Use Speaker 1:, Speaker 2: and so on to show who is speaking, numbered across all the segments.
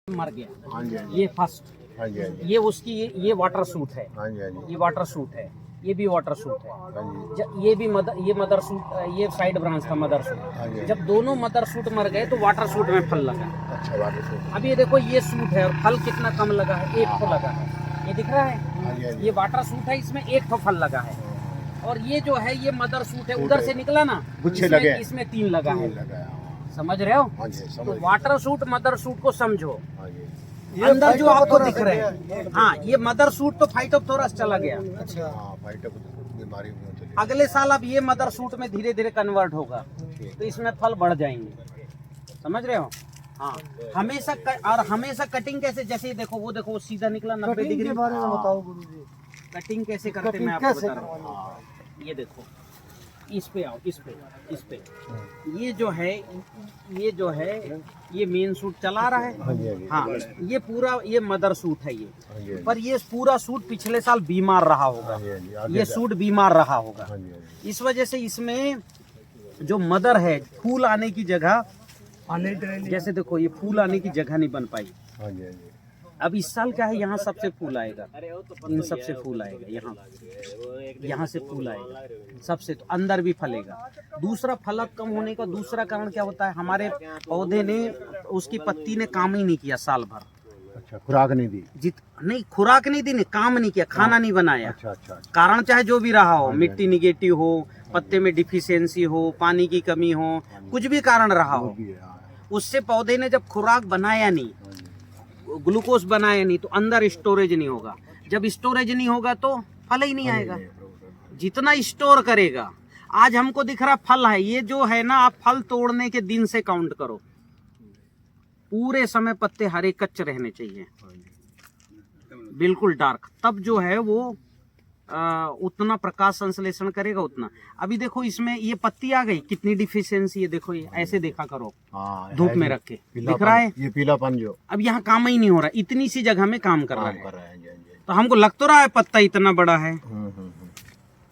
Speaker 1: मर गया।
Speaker 2: हाँ जी, हाँ जी।
Speaker 1: ये फर्स्ट,
Speaker 2: हाँ जी, हाँ जी।
Speaker 1: ये उसकी ये वाटर सूट है,
Speaker 2: हाँ जी, हाँ जी।
Speaker 1: ये वाटर सूट है, ये भी वाटर सूट है।
Speaker 2: हाँ जी।
Speaker 1: ये भी ये मदर सूट, ये साइड ब्रांच था मदर सूट।
Speaker 2: हाँ जी।
Speaker 1: जब दोनों मदर सूट मर गए तो वाटर सूट में फल लगा।
Speaker 2: अच्छा बात है।
Speaker 1: अब ये देखो, ये सूट है और फल कितना कम लगा है, एक तो लगा है, ये दिख रहा
Speaker 2: हाँ जी, हाँ
Speaker 1: है।
Speaker 2: जी।
Speaker 1: ये वाटर सूट है, इसमें एक तो फल लगा है। और ये जो है ये मदर सूट है, उधर से निकला ना,
Speaker 2: गुच्छे लगे,
Speaker 1: इसमें 3 लगा है।
Speaker 2: लगा।
Speaker 1: समझ रहे हो?
Speaker 2: हाँ जी, समझ
Speaker 1: तो
Speaker 2: गया।
Speaker 1: वाटर सूट मदर सूट को समझो।
Speaker 2: हाँ जी।
Speaker 1: अंदर जो आपको दिख रहे हैं, हाँ, ये मदर सूट तो फाइटोप्थोरस चला गया।
Speaker 2: अच्छा। हाँ, फाइटोप्थोरस बीमारी में चली।
Speaker 1: अगले साल अब ये मदर सूट में धीरे धीरे कन्वर्ट होगा, तो इसमें फल बढ़ जाएंगे। समझ रहे हो? हाँ, हमेशा और हमेशा कटिंग कैसे, जैसे ये देखो, वो सीधा निकला 90 डिग्री।
Speaker 3: के बारे में बताओ गुरुजी।
Speaker 1: कटिंग कैसे करते मैं आपको बता रहा हूँ। ये देखो, इस पे आओ, इस पे ये जो है ये मेन सूट चला रहा है।
Speaker 2: हाँ जी, हाँ जी।
Speaker 1: हाँ, ये पूरा ये मदर सूट है ये।
Speaker 2: हाँ जी, हाँ जी।
Speaker 1: पर ये पूरा सूट पिछले साल बीमार रहा होगा।
Speaker 2: हाँ जी, हाँ जी। आगे
Speaker 1: ये
Speaker 2: जा।
Speaker 1: सूट बीमार रहा होगा।
Speaker 2: हाँ जी, हाँ जी।
Speaker 1: इस वजह से इसमें जो मदर है, फूल आने की जगह, जैसे देखो ये फूल आने की जगह नहीं बन पाई।
Speaker 2: हाँ जी, हाँ जी।
Speaker 1: अब इस साल क्या है, यहाँ सबसे फूल आएगा, इन सबसे फूल आएगा, यहाँ से फूल आएगा सबसे, तो अंदर भी फलेगा। दूसरा, फलक कम होने का दूसरा कारण क्या होता है, हमारे पौधे ने, उसकी पत्ती ने काम ही नहीं किया साल भर।
Speaker 2: अच्छा, खुराक नहीं दी।
Speaker 1: नहीं, खुराक नहीं दी, काम नहीं किया, खाना नहीं बनाया।
Speaker 2: अच्छा, अच्छा।
Speaker 1: कारण चाहे जो भी रहा हो, मिट्टी निगेटिव हो, पत्ते में डिफिशियंसी हो, पानी की कमी हो, कुछ भी कारण रहा हो, उससे पौधे ने जब खुराक बनाया नहीं, ग्लूकोज बनाया नहीं, तो अंदर स्टोरेज नहीं होगा। जब स्टोरेज नहीं होगा तो फल ही नहीं आएगा। जितना स्टोर करेगा, आज हमको दिख रहा फल है, ये जो है ना, आप फल तोड़ने के दिन से काउंट करो, पूरे समय पत्ते हरे कच्चे रहने चाहिए, बिल्कुल डार्क, तब जो है वो उतना प्रकाश संश्लेषण करेगा उतना। अभी देखो इसमें ये पत्ती आ गई, कितनी डिफिशियंसी है, देखो ये ऐसे देखा करो, धूप में रख के दिख रहा है
Speaker 2: ये पीलापन जो
Speaker 1: अब यहाँ काम ही नहीं हो रहा, इतनी सी जगह में काम कर रहा है।
Speaker 2: हाँ जी, हाँ जी।
Speaker 1: तो हमको लग तो रहा है पत्ता इतना बड़ा है,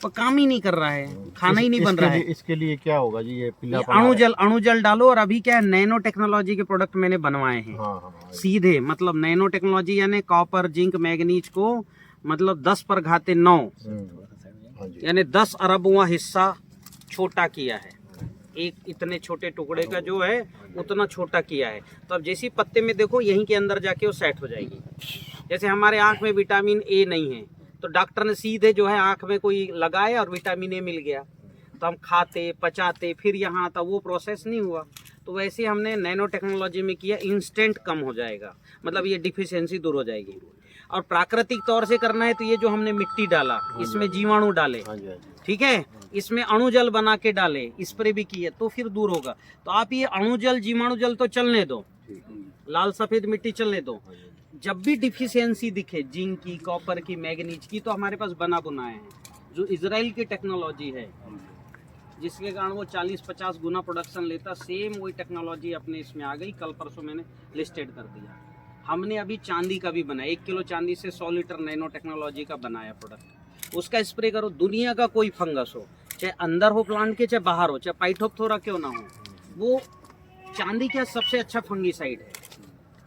Speaker 1: पर काम ही नहीं कर रहा है, खाना ही नहीं बन रहा है।
Speaker 2: इसके लिए क्या होगा जी? ये पीलापन
Speaker 1: अणुजल डालो। और अभी क्या है, नैनो टेक्नोलॉजी के प्रोडक्ट मैंने बनवाए हैं। सीधे मतलब नैनो टेक्नोलॉजी, यानी कॉपर, जिंक, मैग्नीज को मतलब 10 पर घाते 9, यानी 10 अरबवां हिस्सा छोटा किया है। एक इतने छोटे टुकड़े का जो है उतना छोटा किया है। तो अब जैसे पत्ते में देखो, यहीं के अंदर जाके वो सेट हो जाएगी। जैसे हमारे आंख में विटामिन ए नहीं है, तो डॉक्टर ने सीधे जो है आंख में कोई लगाया और विटामिन ए मिल गया, तो हम खाते, पचाते, फिर यहाँ आता, वो प्रोसेस नहीं हुआ। तो वैसे हमने नैनो टेक्नोलॉजी में किया, इंस्टेंट कम हो जाएगा, मतलब ये डिफिशियंसी दूर हो जाएगी। और प्राकृतिक तौर से करना है तो ये जो हमने मिट्टी डाला, इसमें जीवाणु डाले, ठीक है, इसमें अणुजल बना के डाले, स्प्रे भी किए, तो फिर दूर होगा। तो आप ये अणुजल, जीवाणु जल तो चलने दो, लाल सफेद मिट्टी चलने दो। जब भी डिफिशियंसी दिखे जिंक की, कॉपर की, मैग्नीज की, तो हमारे पास बना बुनाए हैं, जो इजराइल की टेक्नोलॉजी है, जिसके कारण वो 40-50 गुना प्रोडक्शन लेता। सेम वही टेक्नोलॉजी अपने इसमें आ गई, कल परसों मैंने लिस्टेड कर दिया। हमने अभी चांदी का भी बनाया, 1 किलो चांदी से 100 लीटर नैनो टेक्नोलॉजी का बनाया प्रोडक्ट। उसका स्प्रे करो, दुनिया का कोई फंगस हो, चाहे अंदर हो प्लांट के, चाहे बाहर हो, चाहे पाइथोप्थोरा क्यों ना हो, वो चांदी का सबसे अच्छा फंगीसाइड है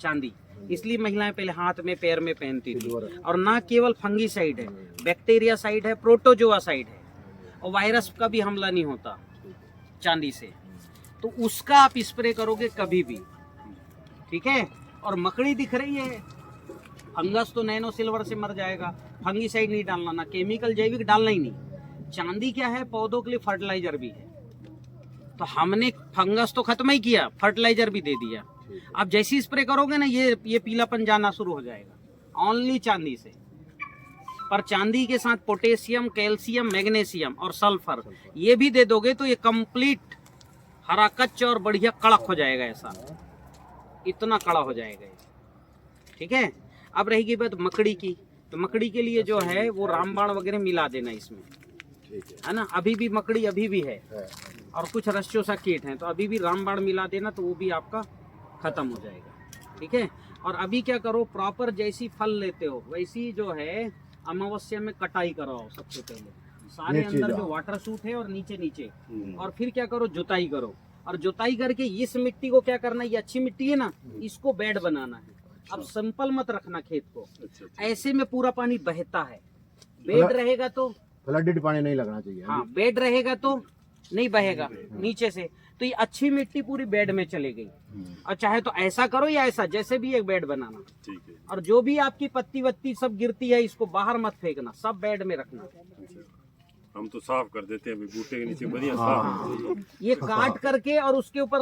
Speaker 1: चांदी। इसलिए महिलाएं पहले हाथ में, पैर में पहनती थी। और ना केवल फंगीसाइड है, बैक्टीरिया साइड है, प्रोटोजोआ साइड है, और वायरस का भी हमला नहीं होता चांदी से। तो उसका आप स्प्रे करोगे कभी भी, ठीक है। और मकड़ी दिख रही है, फंगस तो नैनो सिल्वर से मर जाएगा, फंगीसाइड नहीं डालना, ना केमिकल, जैविक डालना ही नहीं। चांदी क्या है, पौधों के लिए फर्टिलाइजर भी है। तो हमने फंगस तो खत्म ही किया, फर्टिलाइजर भी दे दिया। अब जैसी स्प्रे करोगे ना, ये पीलापन जाना शुरू हो जाएगा, ओनली चांदी से। पर चांदी के साथ पोटेशियम, कैल्शियम, मैग्नीशियम और सल्फर ये भी दे दोगे तो ये कंप्लीट हरा कच्च और बढ़िया कड़क हो जाएगा, ऐसा इतना कड़ा हो जाएगा, ठीक है। अब रहेगी बात मकड़ी की, तो मकड़ी के लिए जो है वो रामबाण वगैरह मिला देना इसमें, है ना। अभी भी मकड़ी अभी भी है, और कुछ रस्योसा कीट हैं, तो अभी भी रामबाण मिला देना, तो वो भी आपका खत्म हो जाएगा, ठीक है। और अभी क्या करो, प्रॉपर जैसी फल लेते हो वैसी जो है अमावस्या में कटाई कराओ सबसे पहले, सारे अंदर जो वाटर सूट है और नीचे, और फिर क्या करो, जुताई करो। और जुताई करके इस मिट्टी को क्या करना है, ये अच्छी मिट्टी है ना, इसको बेड बनाना है। अब सिंपल मत रखना खेत को। ऐसे में पूरा पानी बहता है, बेड रहेगा तो
Speaker 2: फ्लडेड पानी नहीं लगना चाहिए।
Speaker 1: हाँ, बेड रहेगा तो नहीं बहेगा नीचे से, तो ये अच्छी मिट्टी पूरी बेड में चली गई। और चाहे तो ऐसा करो या ऐसा, जैसे भी एक बेड बनाना।
Speaker 3: ठीक है।
Speaker 1: और जो भी आपकी पत्ती वत्ती सब गिरती है, इसको बाहर मत फेंकना, सब बेड में रखना।
Speaker 3: हम तो साफ कर देते हैं अभी बूटे के नीचे बढ़िया साफ।
Speaker 1: ये काट करके और उसके ऊपर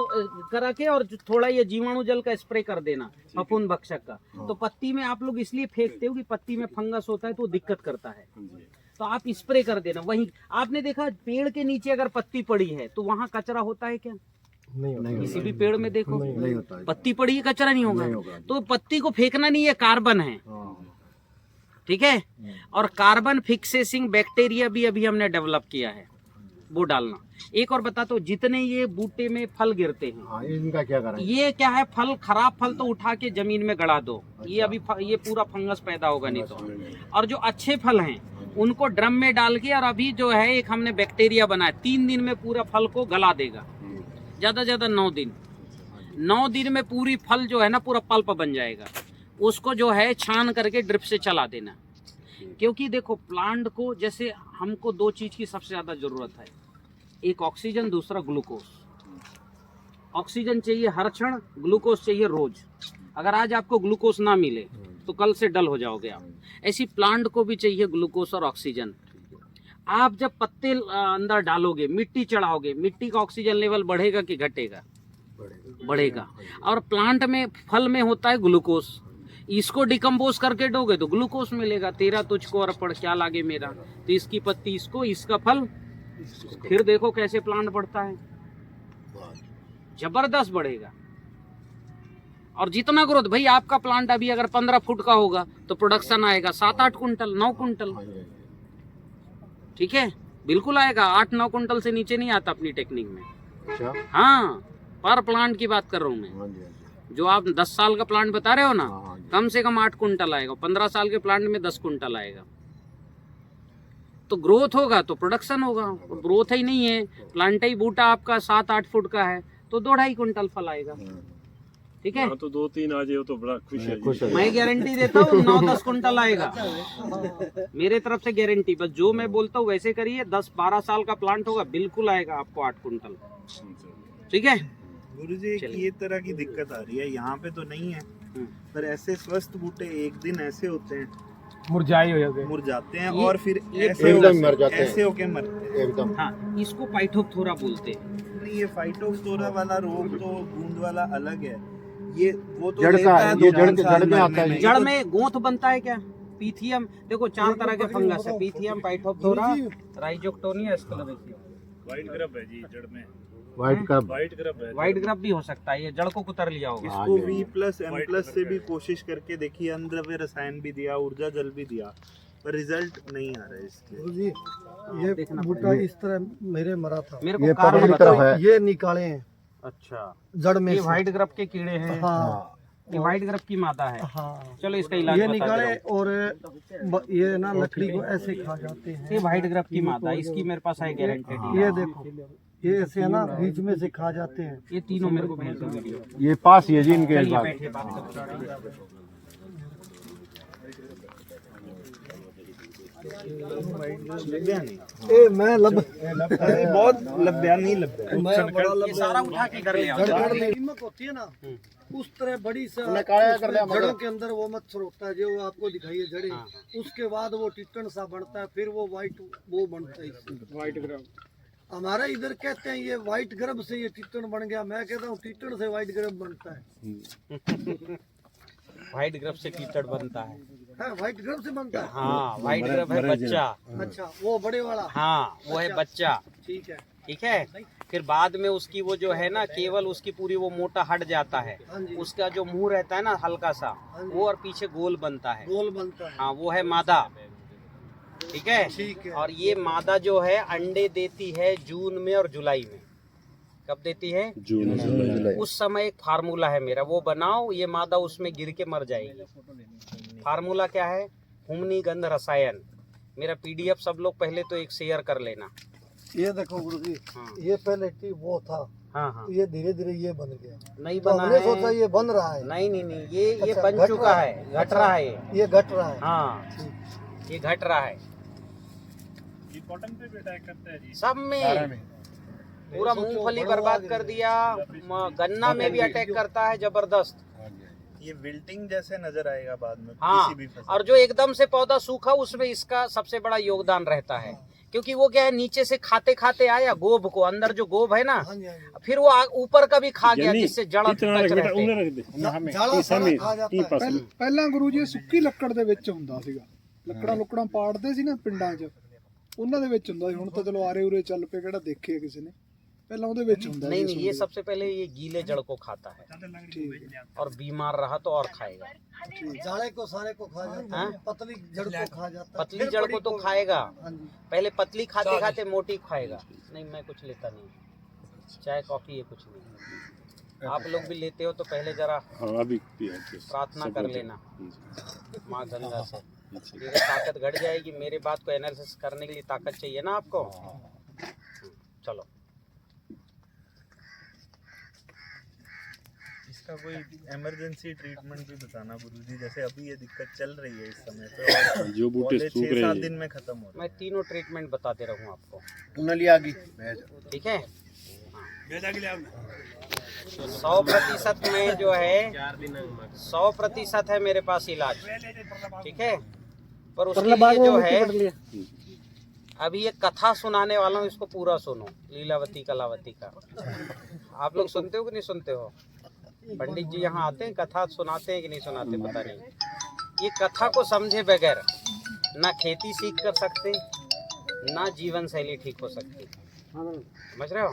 Speaker 1: करा के और थोड़ा ये जीवाणु जल का स्प्रे कर देना, फफूंद भक्षक का। तो पत्ती में आप लोग इसलिए फेंकते हो कि पत्ती में फंगस होता है तो दिक्कत करता है, तो आप स्प्रे कर देना। वहीं आपने देखा पेड़ के नीचे अगर पत्ती पड़ी है तो वहाँ कचरा होता है क्या?
Speaker 2: नहीं
Speaker 1: किसी भी पेड़ में देखो
Speaker 2: नहीं होता है।
Speaker 1: पत्ती पड़ी है, कचरा नहीं होगा। तो पत्ती को फेंकना नहीं है, कार्बन है, ठीक है। और कार्बन फिक्सेसिंग बैक्टीरिया भी अभी हमने डेवलप किया है, वो डालना। एक और बताता हूँ, जितने ये बूटे में फल गिरते हैं,
Speaker 2: हाँ, इनका क्या करें?
Speaker 1: ये क्या है, फल खराब फल तो उठा के जमीन में गड़ा दो, ये अभी ये पूरा फंगस पैदा होगा नहीं तो। और जो अच्छे फल हैं उनको ड्रम में डाल के, और अभी जो है एक हमने बैक्टीरिया बनाया, 3 दिन में पूरा फल को गला देगा, ज्यादा ज्यादा 9 दिन। 9 दिन में पूरी फल जो है ना पूरा पल्प बन जाएगा। उसको जो है छान करके ड्रिप से चला देना। क्योंकि देखो प्लांट को, जैसे हमको 2 चीज की सबसे ज्यादा जरूरत है, एक ऑक्सीजन, दूसरा ग्लूकोज। ऑक्सीजन चाहिए हर क्षण, ग्लूकोज चाहिए रोज। अगर आज आपको ग्लूकोज ना मिले तो कल से डल हो जाओगे आप। ऐसी प्लांट को भी चाहिए ग्लूकोज और ऑक्सीजन। आप जब पत्ते अंदर डालोगे, मिट्टी चढ़ाओगे, मिट्टी का ऑक्सीजन लेवल बढ़ेगा कि घटेगा? बढ़ेगा। और प्लांट में, फल में होता है ग्लूकोज, इसको डिकम्पोज करके दोगे तो ग्लूकोज मिलेगा। तेरा तुझको अर्पण क्या लागे मेरा, तो इसकी पत्ती इसको, इसका फल। फिर देखो कैसे प्लांट बढ़ता है, जबरदस्त बढ़ेगा। और जितना ग्रोथ, भाई आपका प्लांट अभी अगर 15 फुट का होगा तो प्रोडक्शन आएगा 7-8 कुंटल, 9 कुंटल, ठीक है, बिल्कुल आएगा। 8-9 कुंटल से नीचे नहीं आता अपनी टेक्निक में।
Speaker 2: अच्छा,
Speaker 1: हाँ, पर प्लांट की बात कर रहा हूँ मैं। जो आप 10 साल का प्लांट बता रहे हो ना, कम से कम 8 कुंटल आएगा। 15 साल के प्लांट में 10 कुंटल आएगा। तो ग्रोथ होगा तो प्रोडक्शन होगा। ग्रोथ ही नहीं है, प्लांट ही बूटा आपका 7-8 फुट का है तो 2-2.5 कुंटल फल आएगा, ठीक है।
Speaker 3: तो 2-3 आ जाए तो बड़ा खुश है।
Speaker 1: मैं गारंटी देता हूँ 9-10 कुंटल आएगा, मेरे तरफ से गारंटी। बस जो मैं बोलता हूँ वैसे करिए। 10-12 साल का प्लांट होगा, बिल्कुल आएगा आपको 8 कुंटल, ठीक है।
Speaker 4: गुरुजी, ये तरह की दिक्कत आ रही है, यहाँ पे तो नहीं है, पर ऐसे स्वस्थ बूटे एक दिन ऐसे होते हैं, मुरझाते हैं और फिर ऐसे
Speaker 2: मर जाते हैं,
Speaker 4: ऐसे होके मरते हैं
Speaker 2: एकदम।
Speaker 1: हाँ, इसको पाइथोप्थोरा बोलते हैं।
Speaker 4: नहीं, ये फाइटोप्थोरा वाला रोग तो बूंद वाला अलग है। ये वो तो
Speaker 2: जड़
Speaker 4: लेता
Speaker 2: का,
Speaker 4: है
Speaker 2: ये
Speaker 4: 2-4
Speaker 2: जड़
Speaker 4: साल
Speaker 2: में आता है।
Speaker 4: मरने
Speaker 1: जड़ में गोंथ बनता है क्या? पीथियम। देखो 4 तरह के फंगस है, पीथियम, पाइथोप्थोरा, राइजोक्टोनिया, एस्केलेरेसिया।
Speaker 3: व्हाइट ग्रब है जी जड़ में।
Speaker 2: व्हाइट का
Speaker 3: व्हाइट ग्रब है।
Speaker 1: व्हाइट ग्रब भी हो सकता है, ये जड़ को कुतर लिया होगा।
Speaker 4: इसको V+M+ से भी कोशिश करके देखिए, अंदर में रसायन भी दिया, ऊर्जा जल भी दिया, पर रिजल्ट नहीं आ रहा है इसके।
Speaker 5: गुरुजी, ये बूटा इस तरह मेरे मरा था,
Speaker 1: मेरे
Speaker 2: ये
Speaker 1: को कारण
Speaker 2: पकड़ की
Speaker 1: बताओ।
Speaker 2: तरफ है।
Speaker 5: ये निकाले हैं
Speaker 1: अच्छा,
Speaker 5: जड़ में
Speaker 1: ये
Speaker 5: से।
Speaker 1: व्हाइट ग्रब के कीड़े हैं।
Speaker 5: हाँ
Speaker 1: ये व्हाइट ग्रब की मादा है।
Speaker 5: हाँ,
Speaker 1: चलो इसका इलाज
Speaker 5: ये
Speaker 1: बता
Speaker 5: निकाले
Speaker 1: दे रहा
Speaker 5: और ये ना लकड़ी को ऐसे खा जाते
Speaker 1: हूं।
Speaker 5: हैं।
Speaker 1: ये व्हाइट ग्रब की मादा, इसकी मेरे पास है गारंटेड।
Speaker 5: ये देखो, ये ऐसे है ना, बीच में से खा जाते हैं।
Speaker 1: ये तीनों मेरे को भेज दो वीडियो।
Speaker 2: ये पास ही है जी इनके
Speaker 1: चलिए
Speaker 2: पास।
Speaker 1: बैठिए, बात करते हैं।
Speaker 4: लब्या नहीं,
Speaker 5: ए मैं
Speaker 4: अरे बहुत लब्या नहीं लब्या।
Speaker 5: मैं बड़ा
Speaker 1: ये सारा उठा के इधर ले आओ।
Speaker 5: कीमत होती है ना, उस तरह बड़ी सा
Speaker 2: निकाला कर लिया,
Speaker 5: जड़ों के अंदर वो मच्छर होता है, जो आपको दिखाइए जड़ें। उसके बाद वो टिट्टन सा बनता है, फिर वो वाइट वो बनता है, व्हाइट ग्रब। हमारे इधर कहते हैं ये व्हाइट ग्रब से ये टिट्टन बन गया। मैं कहता हूँ टिट्टन से व्हाइट ग्रब बनता है।
Speaker 1: व्हाइट ग्रब से कीचड़ बनता है।
Speaker 5: व्हाइट ग्रब से बनता है।
Speaker 1: हाँ, व्हाइट ग्रब है बच्चा।
Speaker 5: अच्छा, वो बड़े वाला।
Speaker 1: हाँ, वो है बच्चा,
Speaker 5: ठीक है,
Speaker 1: ठीक है। फिर बाद में उसकी वो जो है ना, केवल उसकी पूरी वो मोटा हट जाता है।
Speaker 5: हाँ जी।
Speaker 1: उसका जो मुंह रहता है ना हल्का सा, वो और पीछे गोल बनता है।
Speaker 5: गोल बनता है।
Speaker 1: हाँ, वो है मादा, ठीक है।
Speaker 5: ठीक है।
Speaker 1: और ये मादा जो है अंडे देती है जून में और जुलाई में। कब देती है?
Speaker 2: जून।
Speaker 1: उस समय एक फार्मूला है मेरा, वो बनाओ, ये मादा उसमें गिर के मर जाएगी। फार्मूला क्या है? हुमनी गंध रसायन। मेरा PDF सब लोग पहले तो एक शेयर कर लेना।
Speaker 5: ये देखो गुरुजी,
Speaker 1: हाँ।
Speaker 5: ये पहले वो था
Speaker 1: हाँ हाँ
Speaker 5: ये धीरे धीरे ये बन गया।
Speaker 1: नहीं
Speaker 5: तो
Speaker 1: बना
Speaker 5: हमने
Speaker 1: है।
Speaker 5: सोचा ये बन रहा है।
Speaker 1: नहीं नहीं नहीं, ये
Speaker 5: अच्छा,
Speaker 1: बन
Speaker 5: घट
Speaker 1: चुका
Speaker 5: रहा
Speaker 1: है,
Speaker 5: है।
Speaker 1: घट रहा है
Speaker 5: ये घट रहा है।
Speaker 1: हाँ ये घट रहा है
Speaker 3: ये कॉटन पे भी अटैक करता है जी।
Speaker 1: सब में। पूरा मूंगफली बर्बाद कर दिया, गन्ना में भी अटैक करता है जबरदस्त।
Speaker 4: ये विल्टिंग जैसे नजर आएगा बाद में
Speaker 1: हाँ,
Speaker 4: किसी भी फसल।
Speaker 1: और जो एकदम से पौधा सूखा उसमें इसका सबसे बड़ा योगदान रहता है, क्योंकि वो क्या है, नीचे से खाते खाते आया गोब को, अंदर जो गोब है ना,
Speaker 5: हाँ जी, हाँ जी।
Speaker 1: फिर वो ऊपर का भी खा गया, जिससे जड़
Speaker 3: इतना
Speaker 1: टच
Speaker 3: रख बेटा,
Speaker 1: रहते।
Speaker 3: उन्हें रख दे।
Speaker 5: झाड़ा सारा खा जाता है।
Speaker 6: ਪਹਿਲਾਂ ਗੁਰੂ ਜੀ ਸੁੱਕੀ ਲੱਕੜ ਦੇ ਵਿੱਚ ਹੁੰਦਾ ਸੀਗਾ, ਲੱਕੜਾਂ ਲੁੱਕੜਾਂ ਪਾੜਦੇ ਸੀ ਨਾ ਪਿੰਡਾਂ 'ਚ, ਉਹਨਾਂ ਦੇ ਵਿੱਚ ਹੁੰਦਾ ਸੀ। ਹੁਣ ਤਾਂ ਚਲੋ ਆਰੇ ਉਰੇ ਚੱਲ ਪਏ, ਕਿਹੜਾ ਦੇਖੇ ਕਿਸੇ ਨੇ, ਪਹਿਲਾਂ ਉਹਦੇ ਵਿੱਚ ਹੁੰਦਾ
Speaker 1: नहीं नहीं, ये सबसे पहले ये गीले जड़ को खाता है,
Speaker 6: ठीक
Speaker 1: और बीमार रहा तो और खाएगा।
Speaker 5: झाड़े को सारे को खा जाता है, पतली जड़ को खा जाता है।
Speaker 1: पतली जड़ को तो खाएगा,
Speaker 5: हाँ जी।
Speaker 1: पहले पतली खाते खाते मोटी खाएगा। नहीं मैं कुछ लेता नहीं, चाय कॉफी ये कुछ नहीं। आप लोग भी लेते हो तो पहले जरा
Speaker 3: हाँ अभी पिया के
Speaker 1: प्रार्थना
Speaker 3: सब
Speaker 1: कर
Speaker 3: होते।
Speaker 1: लेना माँ गंगा से, मेरी ताकत घट जाएगी। मेरे बात को एनालिसिस करने के लिए ताकत चाहिए ना आपको। चलो
Speaker 4: इसका कोई इमरजेंसी ट्रीटमेंट भी बताना गुरुजी, जैसे अभी ये दिक्कत चल रही है इस समय पे,
Speaker 3: जो बूटे सूख रहे
Speaker 4: 6-7
Speaker 3: हैं
Speaker 4: दिन में खत्म हो रहा
Speaker 1: मैं तीनों ट्रीटमेंट बताते रहूँ आपको, ठीक है। 100% में जो है 100% है मेरे पास इलाज, ठीक है। पर उसके लिए जो है अभी ये कथा सुनाने वाला हूँ, इसको पूरा सुनो, लीलावती कलावती का। आप लोग सुनते हो कि नहीं सुनते हो? पंडित जी यहाँ आते हैं, कथा सुनाते हैं कि नहीं सुनाते पता नहीं। ये कथा को समझे बगैर ना खेती सीख कर सकते, ना जीवन शैली ठीक हो सकती, समझ रहे हो?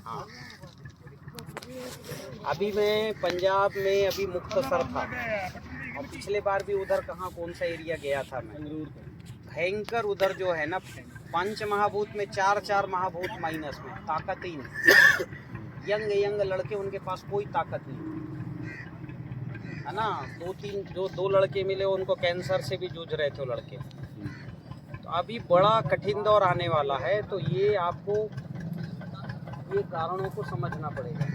Speaker 1: हाँ, अभी मैं पंजाब में अभी मुक्तसर था, और पिछले बार भी उधर कहाँ कौन सा एरिया गया था मैं, भयंकर उधर जो है ना, पंच महाभूत में 4 महाभूत माइनस में, ताकत ही नहीं। यंग लड़के, उनके पास कोई ताकत नहीं है ना। 2 लड़के मिले, उनको कैंसर से भी जूझ रहे थे वो लड़के। तो अभी बड़ा कठिन दौर आने वाला है, तो ये आपको ये कारणों को समझना पड़ेगा।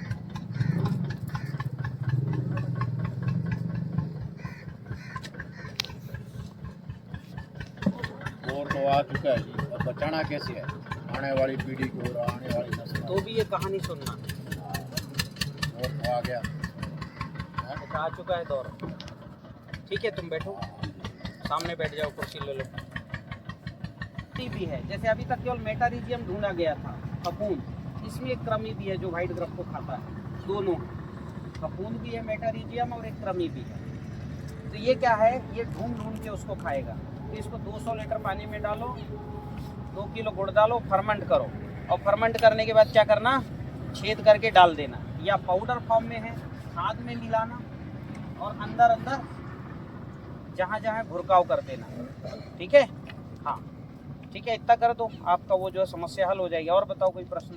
Speaker 2: और तो आ चुका है जी, अब बचाना कैसे है आने वाली पीढ़ी को और आने वाली नस्ल
Speaker 1: तो भी ये कहानी सुनना,
Speaker 2: और तो आ गया।
Speaker 1: एक आ चुका है दौर। ठीक है, तुम बैठो, सामने बैठ जाओ, कुर्सी ले लो। भी है, जैसे अभी तक केवल मेटारिजियम ढूंढा गया था, फफूंद, इसमें एक कृमि भी है जो व्हाइट ग्रब को खाता है। दोनों फफूंद भी है, मेटारिजियम, और एक कृमि भी है। तो ये क्या है, ये ढूंढ के उसको खाएगा। तो इसको 200 लीटर पानी में डालो, 2 किलो गुड़ डालो, फर्मेंट करो, और फर्मेंट करने के बाद क्या करना, छेद करके डाल देना, या पाउडर फॉर्म में है, खाद में मिलाना, और अंदर जहाँ जहाँ भुरकाव कर देना। ठीक है, हाँ ठीक है, इतना कर दो, आपका वो जो है समस्या हल हो जाएगी। और बताओ कोई प्रश्न?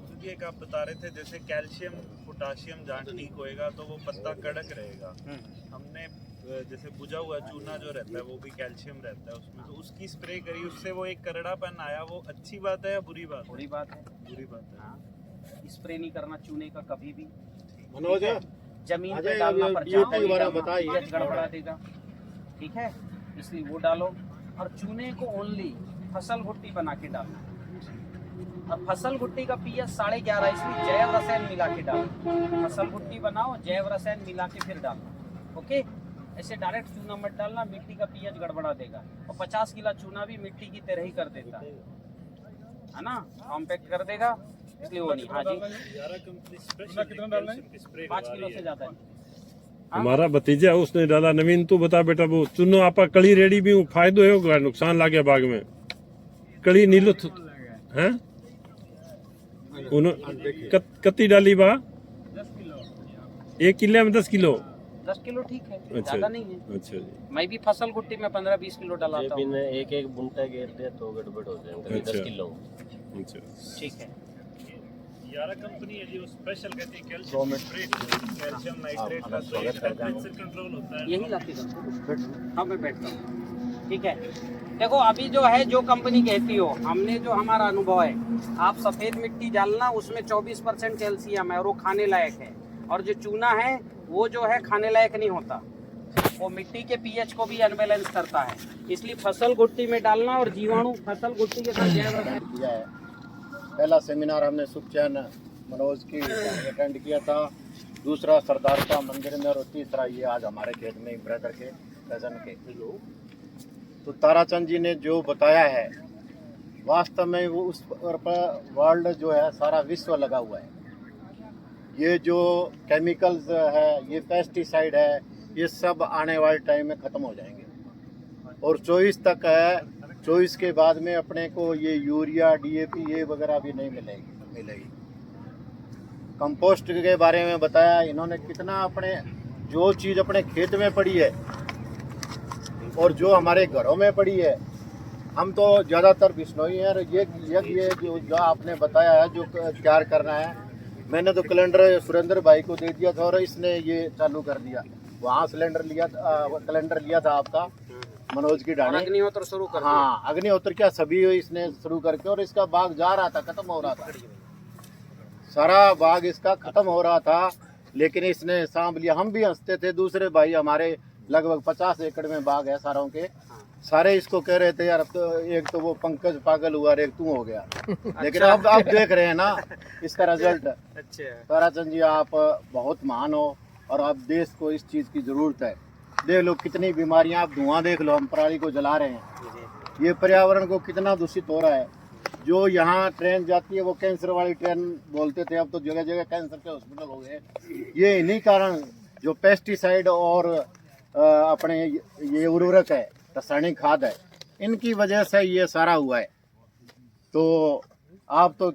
Speaker 4: क्योंकि एक आप बता रहे थे जैसे कैल्शियम पोटाशियम जहाँ ठीक होएगा तो वो पत्ता कड़क रहेगा। हमने जैसे बुझा हुआ चूना जो रहता है वो भी कैल्शियम रहता है उसमें, तो उसकी स्प्रे करी, उससे वो एक करड़ापन आया। वो अच्छी बात है या बुरी बात है?
Speaker 1: बुरी बात है,
Speaker 4: बुरी बात है।
Speaker 1: हाँ, स्प्रे नहीं करना चूने का कभी भी।
Speaker 2: मनोज
Speaker 1: जमीन पे डालना, पर
Speaker 2: के बारे में बताइए,
Speaker 1: गड़बड़ा देगा। ठीक है, इसलिए वो डालो, और चूने को ओनली फसल भुट्टी बना के डालना, और फसल भुट्टी का पीएच 11.5, इसलिए जैव रसायन मिला के डालना। फसल भुट्टी बनाओ, जैव रसायन मिला के फिर डालना। ओके, ऐसे डायरेक्ट चूना मत डालना, मिट्टी का पीएच गड़बड़ा देगा। और 50 किलो चूना भी मिट्टी की तरह ही कर देता है ना, कॉम्पैक्ट कर देगा, इसलिए वो नहीं। हाँ जी, 5 किलो से ज्यादा नहीं।
Speaker 3: हमारा भतीजा उसने डाला। नवीन तू बता बेटा, वो चुनो आपा कड़ी रेडी भी फायदो है, नुकसान लागे बाग में कड़ी नीलो हैं कत्ती डाली बा 1 किलो में 10 किलो
Speaker 1: 10 किलो ठीक है,
Speaker 3: अच्छा,
Speaker 1: ज्यादा नहीं है।
Speaker 3: अच्छा जी,
Speaker 1: मैं भी फसल गुट्टी में 15-20 किलो डालाता हूँ।
Speaker 7: एक बुनता घेरते हैं तो गड़बड़ हो जाएगा।
Speaker 3: अच्छा।
Speaker 7: 10 किलो
Speaker 3: अच्छा
Speaker 1: ठीक है,
Speaker 4: यारा कंपनी है जी, वो स्पेशल कहती है कैल्शियम नाइट्रेट का, तो ये टेम्परेचर कंट्रोल होता है।
Speaker 1: यही लाती हूँ। हाँ, मैं बैठता हूँ। ठीक है। देखो अभी जो है, जो कंपनी कहती हो, हमने जो हमारा अनुभव है, आप सफ़ेद मिट्टी डालना, उसमें 24% कैल्शियम है और वो खाने लायक है। और जो चूना है वो जो है खाने लायक नहीं होता, वो मिट्टी के पीएच को भी अनबैलेंस करता है। इसलिए फसल गुट्टी में डालना और जीवाणु फसल गुट्टी के साथ जैव रसायन
Speaker 2: किया है। पहला सेमिनार हमने सुखचैन मनोज की अटेंड किया था, दूसरा सरदार का मंदिर में, और तीसरा ये आज हमारे खेत में ब्रदर के कजन के। तो ताराचंद जी ने जो बताया है, वास्तव में वो उस पर वर्ल्ड जो है सारा विश्व लगा हुआ है। ये जो केमिकल्स है, ये पेस्टिसाइड है, ये सब आने वाले टाइम में ख़त्म हो जाएंगे। और 24 तक है, 24 के बाद में अपने को ये यूरिया DAP ये वगैरह भी नहीं मिलेगी। कंपोस्ट के बारे में बताया इन्होंने, कितना अपने जो चीज़ अपने खेत में पड़ी है और जो हमारे घरों में पड़ी है, हम तो ज़्यादातर बिश्नोई हैं। और ये जो आपने बताया है जो तैयार करना है, मैंने तो कैलेंडर सुरेंद्र भाई को दे दिया था और इसने ये चालू कर दिया। वहाँ कैलेंडर लिया था आपका मनोज की डाणी,
Speaker 1: अग्निहोत्र शुरू कर।
Speaker 2: हाँ, अग्निहोत्र क्या सभी इसने शुरू करके, और इसका बाग जा रहा था, खत्म हो रहा था, सारा बाग इसका खत्म हो रहा था, लेकिन इसने सांभ लिया। हम भी हंसते थे, दूसरे भाई हमारे लगभग 50 एकड़ में बाग है सारों के, सारे इसको कह रहे थे यार अब तो एक तो वो पंकज पागल हुआ और एक तू हो गया। लेकिन अब देख रहे हैं ना इसका रिजल्ट।
Speaker 1: अच्छा,
Speaker 2: ताराचंद जी आप बहुत महान हो और अब देश को इस चीज़ की ज़रूरत है। देख लो कितनी बीमारियां, आप धुआं देख लो, हम पराली को जला रहे हैं, ये पर्यावरण को कितना दूषित हो रहा है। जो यहाँ ट्रेन जाती है वो कैंसर वाली ट्रेन बोलते थे, अब तो जगह जगह कैंसर के हॉस्पिटल हो गए। ये इन्हीं कारण जो पेस्टिसाइड और अपने ये उर्वरक है, रासायनिक खाद है, इनकी वजह से ये सारा हुआ है। तो आप तो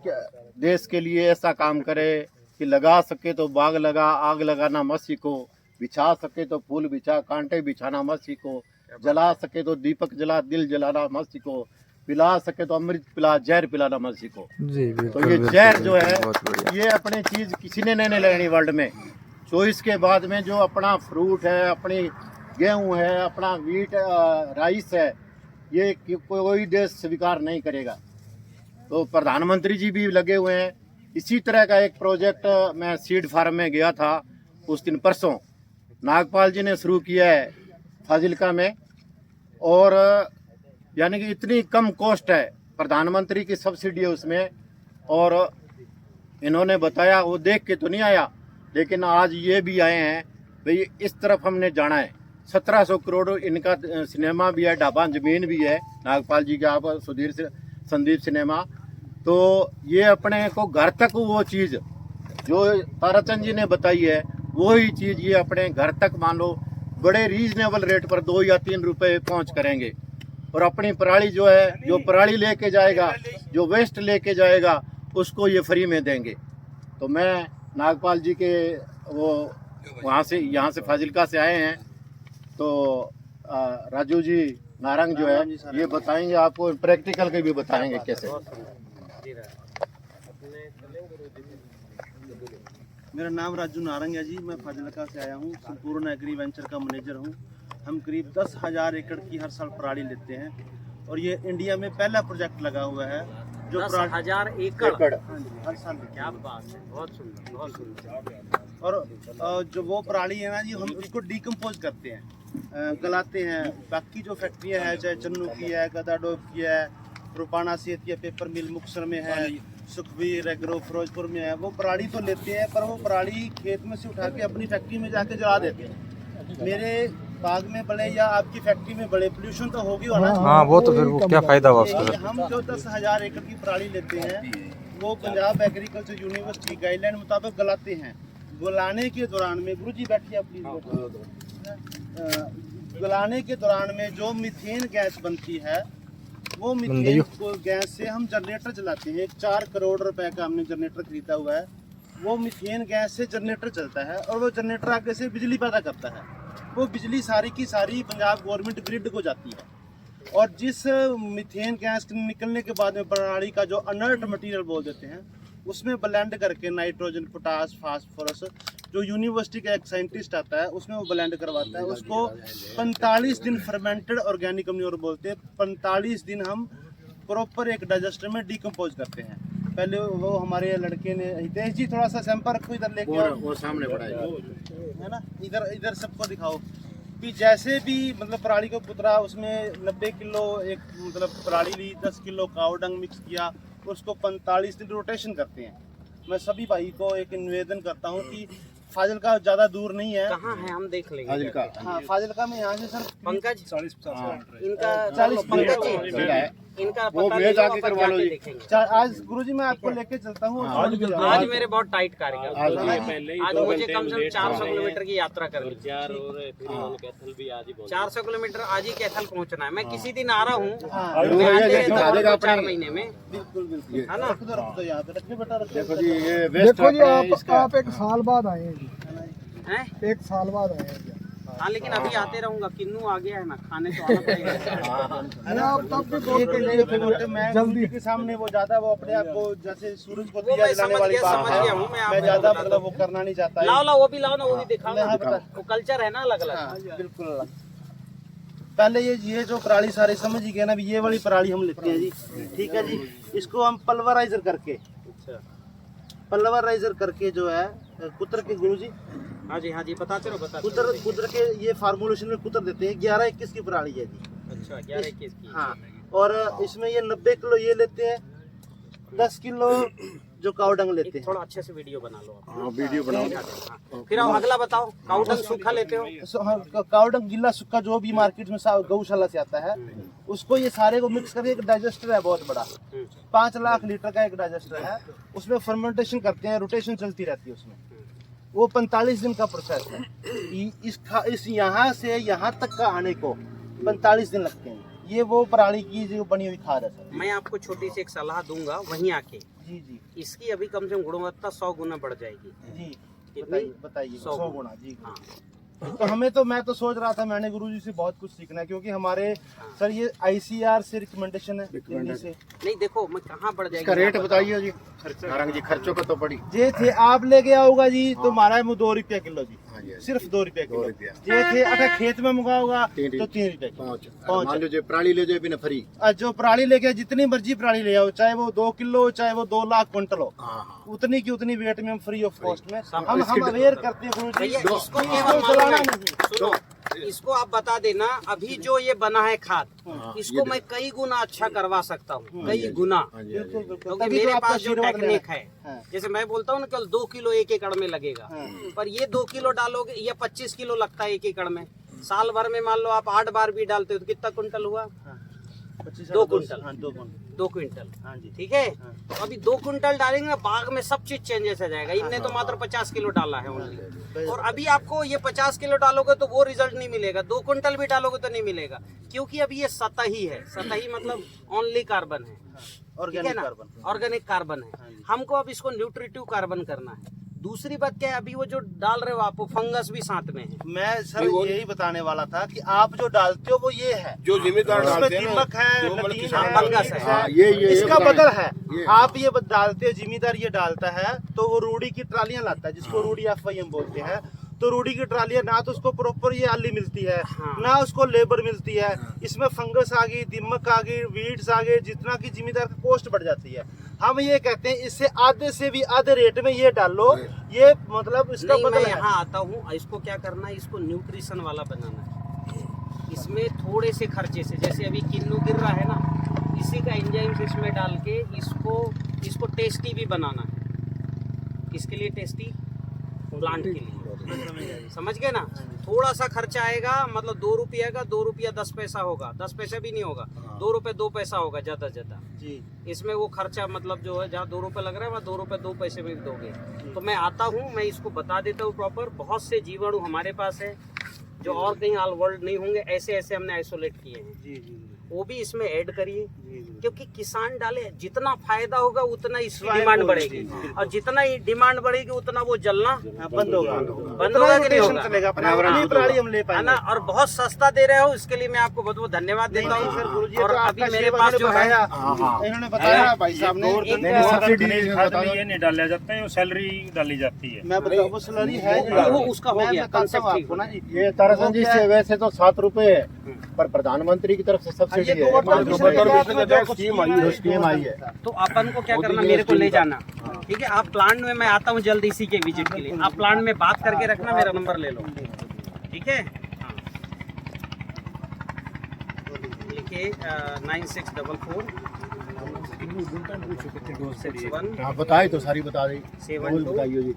Speaker 2: देश के लिए ऐसा काम करें कि लगा सके तो बाग लगा, आग लगाना मत सीखो, बिछा सके तो फूल बिछा, कांटे बिछाना मत सीखो, जला सके तो दीपक जला, दिल जलाना मत सीखो, पिला सके तो अमृत पिला, जहर पिलाना मत सीखो। तो ये जहर जो है ये अपनी चीज़ किसी ने नहीं लेनी वर्ल्ड में। 24 के बाद में जो अपना फ्रूट है, अपनी गेहूं है, अपना वीट राइस है, ये कोई देश स्वीकार नहीं करेगा। तो प्रधानमंत्री जी भी लगे हुए हैं। इसी तरह का एक प्रोजेक्ट मैं सीड फार्म में गया था उस दिन, परसों नागपाल जी ने शुरू किया है फाजिलका में, और यानी कि इतनी कम कॉस्ट है, प्रधानमंत्री की सब्सिडी है उसमें। और इन्होंने बताया, वो देख के तो नहीं आया, लेकिन आज ये भी आए हैं भाई इस तरफ हमने जाना है। 1700 करोड़ इनका सिनेमा भी है, ढाबा ज़मीन भी है नागपाल जी का, आप संदीप सिनेमा। तो ये अपने को घर तक वो चीज़ जो ताराचंद जी ने बताई है, वही चीज़ ये अपने घर तक मान लो बड़े रीजनेबल रेट पर 2 या 3 रुपए पहुंच करेंगे। और अपनी पराली जो है, जो पराली लेके जाएगा, जो वेस्ट लेके जाएगा, उसको ये फ्री में देंगे। तो मैं नागपाल जी के वो वहाँ से, यहाँ से फाजिलका से आए हैं, तो राजू जी नारंग जो है ये बताएंगे आपको, प्रैक्टिकल के भी बताएंगे कैसे।
Speaker 8: मेरा नाम राजू नारंग है जी, मैं फाजिलका से आया हूँ, संपूर्ण एग्री वेंचर का मैनेजर हूँ। हम करीब 10,000 एकड़ की हर साल पराली लेते हैं और ये इंडिया में पहला प्रोजेक्ट लगा हुआ है जो
Speaker 1: 10,000 एकड़
Speaker 8: हाँ जी, हर साल लेते हैं।
Speaker 1: क्या बात है, बहुत सुंदर, बहुत सुंदर।
Speaker 8: और जो वो पराली है ना जी, हम उसको डिकम्पोज करते हैं, गलाते हैं। बाकी जो फैक्ट्रियाँ हैं, चाहे चन्नू की है, गदाडोब की है, रुपाना सेहत की पेपर मिल मुक्तसर में है, सुखबीर एग्रो फिरोजपुर में है, वो पराली तो लेते हैं, पर वो पराली खेत में से उठा के अपनी फैक्ट्री में जाके जला देते हैं। मेरे बाग में बड़े या आपकी फैक्ट्री में बड़े, पोल्यूशन तो होगी ना।
Speaker 9: हाँ, वो तो फिर वो क्या फायदा हुआ उसका।
Speaker 8: हम जो 10,000 एकड़ की पराली लेते हैं वो पंजाब एग्रीकल्चर यूनिवर्सिटी गाइडलाइन मुताबिक गलाते हैं। गलाने के दौरान में, गुरु जी बैठिए आप प्लीज, गलाने के दौरान में जो मीथेन गैस बनती है, वो मीथेन गैस से हम जनरेटर चलाते हैं। 4 करोड़ रुपए का हमने जनरेटर खरीदा हुआ है। वो मीथेन गैस से जनरेटर चलता है और वो जनरेटर आगे से बिजली पैदा करता है। वो बिजली सारी की सारी पंजाब गवर्नमेंट ग्रिड को जाती है। और जिस मीथेन गैस निकलने के बाद में प्रणाली का जो अनर्ट मटेरियल बोल देते हैं, उसमें ब्लेंड करके नाइट्रोजन, पोटास, फास्फोरस जो यूनिवर्सिटी का एक साइंटिस्ट आता है उसमें वो ब्लेंड करवाता है उसको 45 दिन फर्मेंटेड ऑर्गेनिक अम्न्योर बोलते हैं। 45 दिन हम प्रॉपर एक डाइजेस्टर में डिकम्पोज करते हैं। पहले वो हमारे लड़के ने, हितेश जी थोड़ा सा सैंपल रखो इधर लेके आओ,
Speaker 2: वो सामने बढ़ाएगा
Speaker 8: है ना, इधर सबको दिखाओ कि जैसे भी मतलब पराली को पुतरा उसमें 90 किलो एक मतलब पराली ली, 10 किलो काव डंग मिक्स किया, उसको 45 दिन रोटेशन करते हैं। मैं सभी भाई को एक निवेदन करता हूँ कि फाजिलका ज़्यादा दूर नहीं है।
Speaker 1: कहाँ है हम देख लेंगे।
Speaker 2: फाजिलका,
Speaker 8: हाँ फाजिलका में यहाँ से सर
Speaker 1: पंकज
Speaker 8: 40-50
Speaker 1: इनका
Speaker 8: 40
Speaker 1: पंकज जी इनका
Speaker 2: वो
Speaker 1: पता
Speaker 2: मेज
Speaker 1: ले लो,
Speaker 2: आके
Speaker 1: अपन
Speaker 2: करवा लो
Speaker 1: जाके
Speaker 2: जी।
Speaker 1: देखेंगे।
Speaker 8: आज गुरुजी मैं आपको लेके चलता हूँ।
Speaker 1: आज मेरे बहुत टाइट कार्यक्रम
Speaker 2: आज
Speaker 1: आज मुझे कम से कम 400 किलोमीटर की यात्रा करनी है। 400 किलोमीटर आज ही कैथल पहुंचना है। मैं किसी दिन आ रहा हूँ, मैं आते रहता हूँ 2-4 महीने में,
Speaker 8: बिल्कुल बिल्कुल
Speaker 1: है ना।
Speaker 8: रख दो यहाँ पे, रखिए बेटा रखिए।
Speaker 2: देखो जी ये वेस्ट
Speaker 6: देखो जी
Speaker 2: इसका
Speaker 6: आप 1 साल बाद आए हैं जी,
Speaker 1: हैं?
Speaker 6: 1 साल बाद आए हैं जी।
Speaker 1: हाँ लेकिन अभी आते रहूंगा, किन्नू आ गया है ना, खाने तो आना पड़ेगा।
Speaker 6: अरे आप तब भी
Speaker 8: ये के लिए फिर मैं जल्दी के सामने वो ज्यादा वो अपने आप को जैसे सूरज को
Speaker 1: वो
Speaker 8: दिया
Speaker 1: मैं
Speaker 8: जलाने
Speaker 1: समझ
Speaker 8: वाली
Speaker 1: गया,
Speaker 8: बात
Speaker 1: समझ गया हूँ मैं।
Speaker 8: है।
Speaker 1: आप
Speaker 8: मैं ज्यादा मतलब वो करना नहीं चाहता।
Speaker 1: लाओ लाओ वो भी लाओ ना, वो भी दिखाओ
Speaker 8: हाँ,
Speaker 1: ना।
Speaker 8: बता।
Speaker 1: वो कल्चर है ना अलग
Speaker 8: हाँ,
Speaker 1: अलग।
Speaker 8: बिल्कुल अलग। पहले ये जो पराली सारे समझ ही गए ना, ये वाली पराली हम लेते हैं जी, ठीक है जी। इसको हम पल्वराइजर करके, पल्वराइजर करके जो है कुतर के गुरुजी,
Speaker 1: हाँ जी बताते रहो बताते
Speaker 8: कुतर के ये फार्मूलेशन में कुतर देते हैं। 11-21 की पराली है जी।
Speaker 1: अच्छा 11-21 की।
Speaker 8: हाँ, और इसमें ये 90 किलो ये लेते हैं, 10 किलो जो काउडंग लेते हैं।
Speaker 1: थोड़ा अच्छे से वीडियो बना लो आप।
Speaker 2: हाँ वीडियो बनाओ।
Speaker 1: हाँ। फिर आप अगला बताओ। काउडंग सूखा लेते हो?
Speaker 8: काउडंग गीला सूखा जो भी मार्केट में गौशाला से आता है, उसको ये सारे को मिक्स करके एक डाइजेस्टर है बहुत बड़ा, 5 लाख लीटर का एक डाइजेस्टर है। उसमें फर्मेंटेशन करते हैं, रोटेशन चलती रहती है उसमें। वो 45 दिन का प्रोसेस है। इस यहाँ से यहाँ तक का आने को 45 दिन लगते हैं। ये वो पराली की जो बनी हुई खाद है सर।
Speaker 1: मैं आपको छोटी सी एक सलाह दूंगा वहीं आके।
Speaker 8: जी जी
Speaker 1: इसकी अभी कम से कम गुणवत्ता 100 गुना बढ़ जाएगी।
Speaker 8: जी बताइए 100 गुना जी।
Speaker 1: हाँ।
Speaker 8: तो मैं तो सोच रहा था, मैंने गुरुजी से बहुत कुछ सीखना है, क्योंकि हमारे सर ये ICR से रिकमेंडेशन है दिल्ली से।
Speaker 1: नहीं देखो मैं कहाँ बढ़ जाएगी।
Speaker 2: इसका रेट बताइए जी। नारंग जी खर्चों का तो पड़ी
Speaker 8: जे थे आप लेके आओगा जी तो मारा है 2 रुपया किलो जी।
Speaker 2: हाँ जी,
Speaker 8: सिर्फ 2 रुपया किलो।
Speaker 2: 2 रुपया।
Speaker 8: जे थे अगर खेत में मंगाओगा तो 3 रुपया किलो।
Speaker 2: पाँच मान लीजिए पराली ले जाए बिना फ्री।
Speaker 8: जो पराली लेके जितनी मर्जी पराली ले आओ, चाहे वो 2 किलो चाहे वो 2 लाख क्विंटल हो, उतनी की उतनी वेट में हम फ्री ऑफ कॉस्ट में हम अवेयर करते हैं गुरुजी।
Speaker 1: भैया इसको केवल
Speaker 8: चलाना
Speaker 1: मालूम है।
Speaker 8: नहीं।
Speaker 1: सुनो इसको आप बता देना, अभी जो ये बना है खाद, इसको मैं कई गुना अच्छा करवा सकता हूँ, कई गुना।
Speaker 8: बिल्कुल बिल्कुल।
Speaker 1: क्योंकि
Speaker 8: तभी
Speaker 1: मेरे
Speaker 8: तो आपका
Speaker 1: पास जो
Speaker 8: आशीर्वाद
Speaker 1: टेक्निक
Speaker 8: लेना
Speaker 1: है,
Speaker 8: हाँ।
Speaker 1: जैसे मैं बोलता हूँ ना केवल 2 किलो 1 एकड़ में लगेगा, पर ये 2 किलो डालोगे या 25 किलो लगता है 1 एकड़ में। साल भर में मान लो आप 8 बार भी डालते हो तो कितना कुंटल हुआ? 2 कुंटल।
Speaker 8: हाँ 2 कुंटल।
Speaker 1: 2 क्विंटल।
Speaker 8: हाँ जी।
Speaker 1: ठीक है। तो अभी 2 कुंटल डालेंगे ना, बाग में सब चीज चेंजेस आ जाएगा। इनने तो मात्र 50 किलो डाला है ओनली, और अभी आपको ये 50 किलो डालोगे तो वो रिजल्ट नहीं मिलेगा। 2 कुंटल भी डालोगे तो नहीं मिलेगा, क्योंकि अभी ये सतही है। सतही मतलब ओनली कार्बन है,
Speaker 8: ऑर्गेनिक कार्बन।
Speaker 1: ऑर्गेनिक कार्बन है। हमको अब इसको न्यूट्रिटिव कार्बन करना है। दूसरी बात क्या है, अभी वो जो डाल रहे हो आप, वो फंगस भी साथ में है।
Speaker 8: मैं सर यही बताने वाला था कि आप जो डालते हो वो ये है
Speaker 2: जो जिम्मेदार
Speaker 8: उसमें
Speaker 2: डालते हैं ना,
Speaker 8: दीमक है,
Speaker 2: वो मतलब
Speaker 8: नदीन
Speaker 2: किसान
Speaker 8: है,
Speaker 1: फंगस है।
Speaker 2: हाँ, ये
Speaker 8: इसका
Speaker 2: बताएं।
Speaker 8: बदल है।
Speaker 2: ये।
Speaker 8: आप ये डालते हो, जिम्मेदार ये डालता है तो वो रूढ़ी की ट्रालियां लाता है, जिसको रूढ़ी FI हम बोलते हैं। तो रूढ़ी की ट्रालियां ना तो उसको प्रॉपर ये आली मिलती है, ना उसको लेबर मिलती है। इसमें फंगस आ गई, दीमक आ गई, वीड्स आ गए, जितना की जिम्मेदार की कॉस्ट बढ़ जाती है। हम ये कहते हैं इससे आधे से भी आधे रेट में ये डालो, ये मतलब इसका
Speaker 1: नहीं,
Speaker 8: बदल
Speaker 1: मैं
Speaker 8: है।
Speaker 1: यहाँ आता हूँ, इसको क्या करना है, इसको न्यूट्रिशन वाला बनाना है। इसमें थोड़े से खर्चे से, जैसे अभी किन्नू गिर रहा है ना, इसी का एंजाइम्स इसमें डाल के इसको टेस्टी भी बनाना है। किसके लिए टेस्टी? प्लांट के लिए। समझ गए ना। थोड़ा सा खर्चा आएगा, मतलब 2 रुपया का 2 रुपया 10 पैसा होगा, 10 पैसा भी नहीं होगा, 2 रुपये 2 पैसा होगा ज्यादा से ज्यादा
Speaker 8: जी।
Speaker 1: इसमें वो खर्चा मतलब जो है, जहाँ 2 रुपए लग रहा है वहाँ 2 रुपए 2 पैसे में दोगे। तो मैं आता हूँ, मैं इसको बता देता हूँ प्रॉपर। बहुत से जीवाणु हमारे पास है जो और कहीं ऑल वर्ल्ड नहीं होंगे, ऐसे हमने आइसोलेट किए हैं।
Speaker 8: जी जी।
Speaker 1: वो भी इसमें ऐड करिए, क्योंकि किसान डाले जितना फायदा होगा उतना इसकी डिमांड बढ़ेगी, और जितना ही डिमांड बढ़ेगी उतना वो जलना
Speaker 8: बंद होगा
Speaker 1: कि नहीं होगा,
Speaker 8: चलेगा पर्यावरण प्रणाली हम ले
Speaker 1: है
Speaker 8: पाएंगे
Speaker 1: ना। और बहुत सस्ता दे रहे हो, इसके लिए मैं आपको बहुत बहुत धन्यवाद देता हूँ। और अभी मेरे पास जो है
Speaker 8: इन्होंने बताया भाई साहब ने
Speaker 3: ये नहीं डाला जाता है, वो सैलरी डाली जाती है।
Speaker 8: मैं बताऊँ वो सैलरी है
Speaker 1: वो उसका हो गया कंसेप्ट ठीक
Speaker 8: आपको ना जी
Speaker 2: ये ताराचंद जी से वैसे तो 7 रुपए है, पर प्रधानमंत्री की तरफ से सब्सिडी है, स्कीम आई है।
Speaker 1: तो अपन को क्या करना, मेरे को ले जाना, ठीक है। आप प्लांट में, मैं आता हूँ जल्द इसी के विजिट के लिए, आप प्लांट में बात करके रखना, मेरा नंबर ले लो, ठीक है। लिखिए 964461
Speaker 2: आप बताए तो सारी बता दी,
Speaker 1: 72
Speaker 2: बताइए जी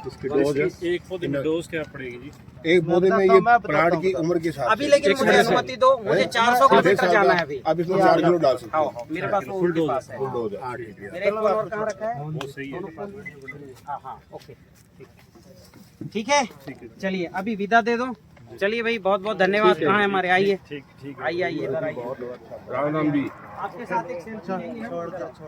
Speaker 2: इसकी डोज है।
Speaker 3: एक पौधे में डोज क्या पड़ेगी जी?
Speaker 2: एक पौधे में ये प्लांट की उम्र के साथ
Speaker 1: अभी, लेकिन मुझे अनुमति दो, मुझे 400 किलोमीटर जाना है अभी।
Speaker 2: अब इसमें 4 किलो डाल सकते
Speaker 1: हाँ, मेरे पास वो उनके पास है।
Speaker 2: डोज है। ठीक है।
Speaker 1: मेरा एक फोन और कहाँ रखा है?
Speaker 3: वो सही है।
Speaker 1: हाँ हाँ, ओके, ठीक है। चलिए अभी विदा दे दो। चलिए भाई, बहुत बहुत धन्यवाद। कहाँ है हमारे, आइए आइए आइए, इधर आइए।
Speaker 2: राम राम जी।
Speaker 1: आपके साथ एक सेल्फी लेंगे हम।